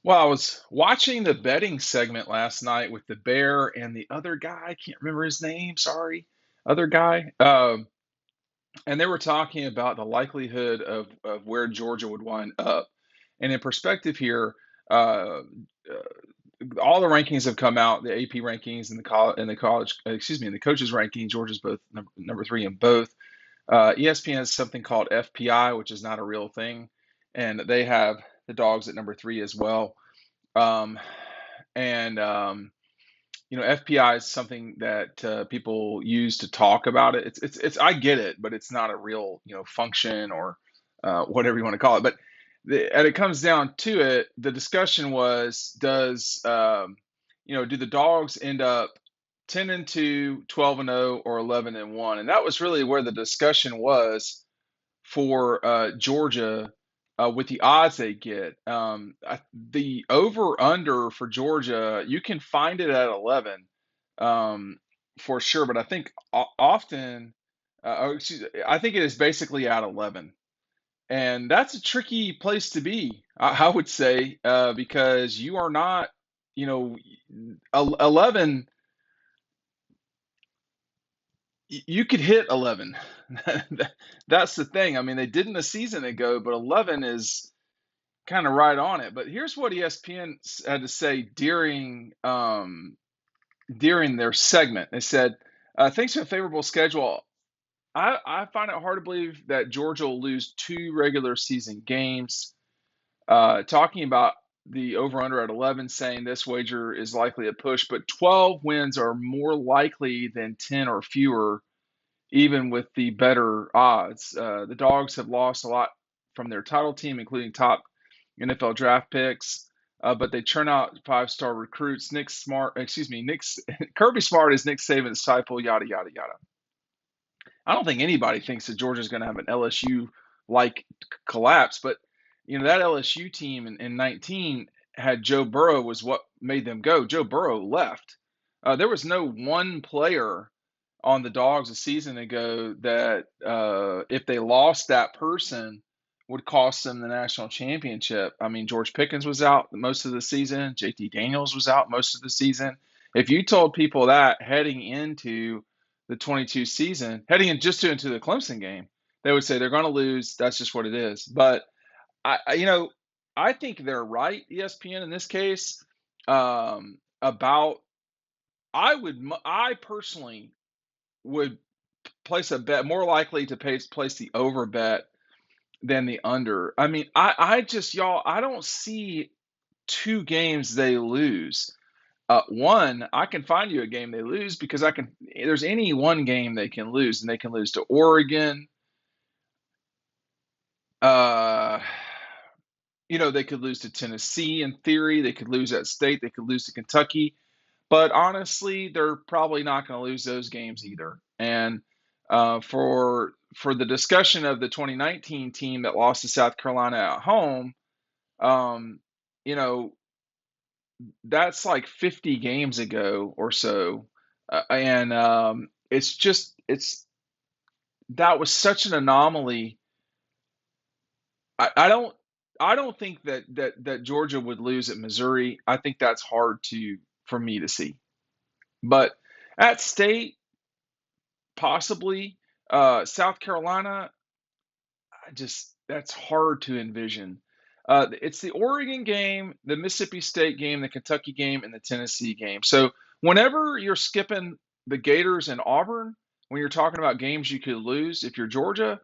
Well, I was watching the betting segment last night with the Bear and the other guy. I can't remember his name. Sorry, other guy. And they were talking about the likelihood of where Georgia would wind up. And in perspective here, uh, all the rankings have come out, the AP rankings and the college, excuse me, and the coaches ranking. Georgia's both number three in both. ESPN has something called FPI, which is not a real thing, and they have the Dogs at number three as well. Um, and FPI is something that people use to talk about it. It's I get it, but it's not a real function or whatever you want to call it. But and it comes down to it. The discussion was, do the Dogs end up 10-2, 12-0, or 11-1? And that was really where the discussion was for Georgia with the odds they get. The over under for Georgia, you can find it at 11 um, for sure, but I think often, I think it is basically at 11. And that's a tricky place to be, I would say, because you are not, you know, 11, you could hit 11. That's the thing. I mean, they didn't a season ago, but 11 is kind of right on it. But here's what ESPN had to say during their segment. They said, "Thanks to a favorable schedule, I find it hard to believe that Georgia will lose two regular season games." Talking about the over under at 11, saying this wager is likely a push, but 12 wins are more likely than 10 or fewer, even with the better odds. The Dogs have lost a lot from their title team, including top NFL draft picks, but they churn out five-star recruits. Nick Kirby Smart is Nick Saban's disciple. Yada yada yada. I don't think anybody thinks that Georgia's going to have an LSU like collapse, but that LSU team in 19 had Joe Burrow was what made them go. Joe Burrow left. There was no one player on the Dogs a season ago that if they lost that person would cost them the national championship. I mean, George Pickens was out most of the season. JT Daniels was out most of the season. If you told people that heading into the 22 season, heading into the Clemson game, they would say they're going to lose. That's just what it is. But I think they're right, ESPN in this case, about I personally would place a bet more likely to place the over bet than the under. I mean, I just y'all, I don't see two games they lose. One, I can find you a game they lose because there's any one game they can lose, and they can lose to Oregon. Uh, they could lose to Tennessee in theory. They could lose at State. They could lose to Kentucky. But honestly, they're probably not going to lose those games either. And for the discussion of the 2019 team that lost to South Carolina at home, um, you know, that's like 50 games ago or so, and it's that was such an anomaly. I don't think that Georgia would lose at Missouri. I think that's hard to for me to see. But at State, possibly. South Carolina, I just that's hard to envision. It's the Oregon game, the Mississippi State game, the Kentucky game, and the Tennessee game. So whenever you're skipping the Gators and Auburn, when you're talking about games you could lose, if you're Georgia,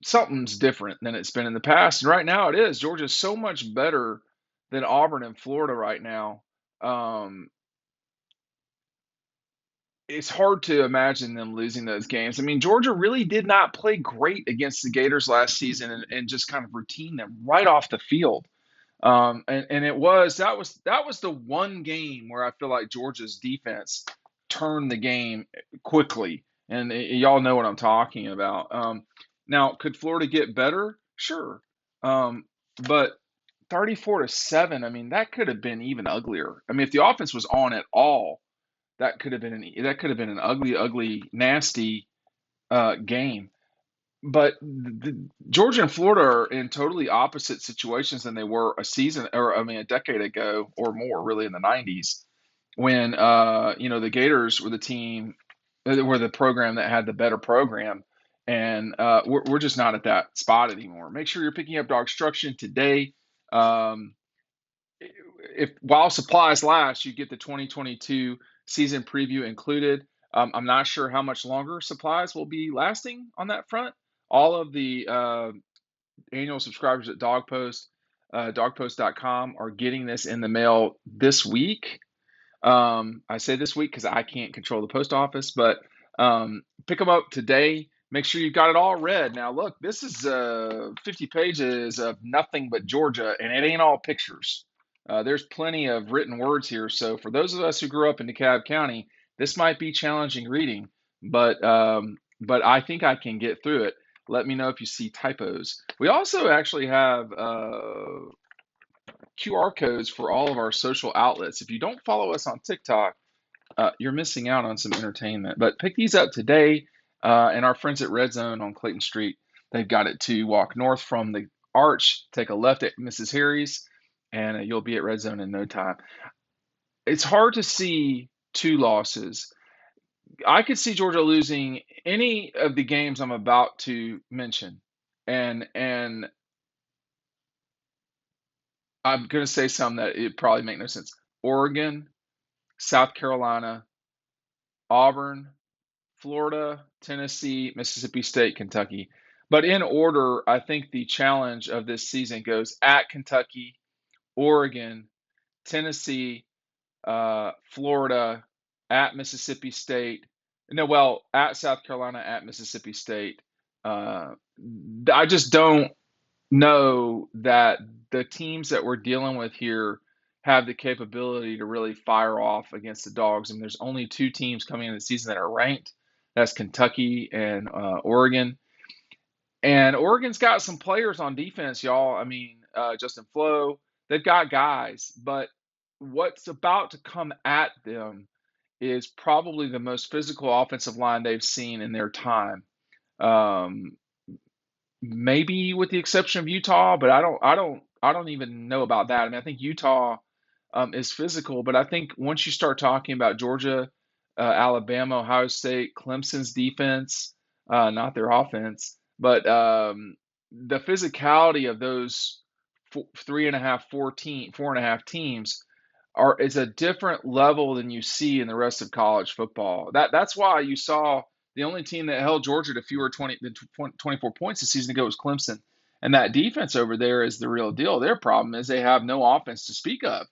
something's different than it's been in the past. And right now it is. Georgia's so much better than Auburn and Florida right now. Um, it's hard to imagine them losing those games. I mean, Georgia really did not play great against the Gators last season and just kind of routine them right off the field. And that was the one game where I feel like Georgia's defense turned the game quickly. And y'all know what I'm talking about. Now, could Florida get better? Sure. But 34-7, I mean, that could have been even uglier. I mean, if the offense was on at all, that could have been an ugly, ugly, nasty game. but Georgia and Florida are in totally opposite situations than they were a decade ago or more, really in the '90s, when the Gators were the team, were the program that had the better program, and we're just not at that spot anymore. Make sure you're picking up DAWGSTRUCTION today. Um, if while supplies last, you get the 2022 season preview included. I'm not sure how much longer supplies will be lasting on that front. All of the annual subscribers at dogpost.com are getting this in the mail this week. I say this week because I can't control the post office, but pick them up today. Make sure you've got it all read. Now, look, this is 50 pages of nothing but Georgia, and it ain't all pictures. There's plenty of written words here. So, for those of us who grew up in DeKalb County, this might be challenging reading, but I think I can get through it. Let me know if you see typos. We also actually have QR codes for all of our social outlets. If you don't follow us on TikTok, you're missing out on some entertainment. But pick these up today, and our friends at Red Zone on Clayton Street, they've got it too. Walk north from the arch, take a left at Mrs. Harry's, and you'll be at Red Zone in no time. It's hard to see two losses. I could see Georgia losing any of the games I'm about to mention, and I'm going to say some that it probably make no sense. Oregon, South Carolina, Auburn, Florida, Tennessee, Mississippi State, Kentucky. But in order, I think the challenge of this season goes at Kentucky, Oregon, Tennessee, Florida, at Mississippi State. No, well, at South Carolina, at Mississippi State. Uh, I just don't know that the teams that we're dealing with here have the capability to really fire off against the Dogs. And there's only two teams coming in the season that are ranked. That's Kentucky and Oregon. And Oregon's got some players on defense, y'all. I mean, Justin Flo, they've got guys, but what's about to come at them is probably the most physical offensive line they've seen in their time. Um, Maybe with the exception of Utah, but I don't even know about that. I mean, I think Utah is physical, but I think once you start talking about Georgia, Alabama, Ohio State, Clemson's defense, not their offense, but the physicality of those three and a half, 4 and a half teams is a different level than you see in the rest of college football. That's why you saw the only team that held Georgia to fewer 24 points a season ago was Clemson. And that defense over there is the real deal. Their problem is they have no offense to speak of.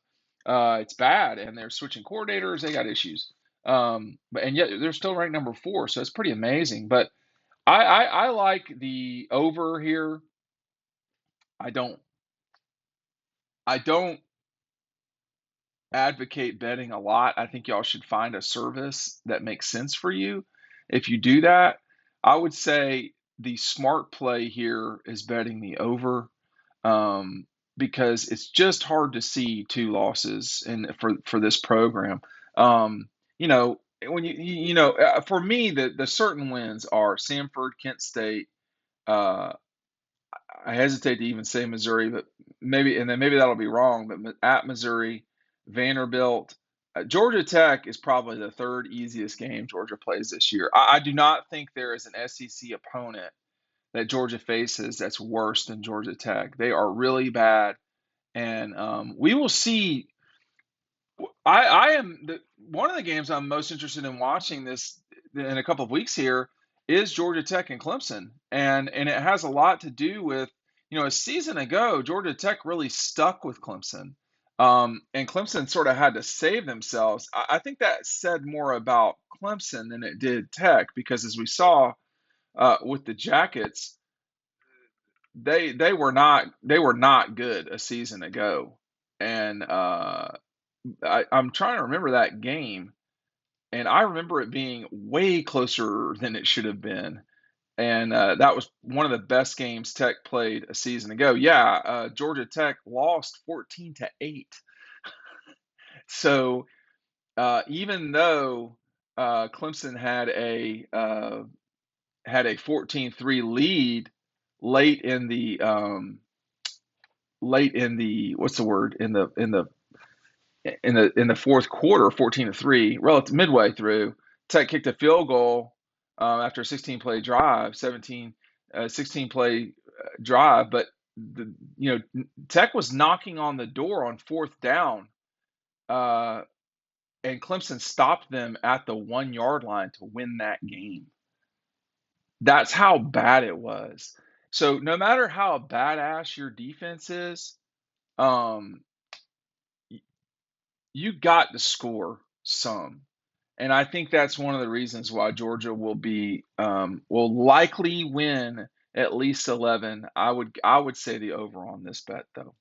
It's bad, and they're switching coordinators. They got issues, but and yet they're still ranked number 4, so it's pretty amazing. But I like the over here. I don't I don't advocate betting a lot. I think y'all should find a service that makes sense for you. If you do that, I would say the smart play here is betting the over, because it's just hard to see two losses for this program. When for me, the certain wins are Samford, Kent State. Uh, I hesitate to even say Missouri, but maybe that'll be wrong. But at Missouri, Vanderbilt, Georgia Tech is probably the third easiest game Georgia plays this year. I do not think there is an SEC opponent that Georgia faces that's worse than Georgia Tech. They are really bad, and we will see. I am one of the games I'm most interested in watching this in a couple of weeks here is Georgia Tech and Clemson, and it has a lot to do with a season ago Georgia Tech really stuck with Clemson, and Clemson sort of had to save themselves. I think that said more about Clemson than it did Tech because as we saw with the Jackets, they were not good a season ago, and I'm trying to remember that game, and I remember it being way closer than it should have been. And that was one of the best games Tech played a season ago. Yeah, Georgia Tech lost 14-8. So even though Clemson had a 14-3 lead late in the what's the word in the fourth quarter, 14-3, relative midway through. Tech kicked a field goal after a 16 play drive, 16 play drive, but Tech was knocking on the door on fourth down, and Clemson stopped them at the 1 yard line to win that game. That's how bad it was. So no matter how badass your defense is, um, you got to score some. And I think that's one of the reasons why Georgia will likely win at least 11. I would say the over on this bet though.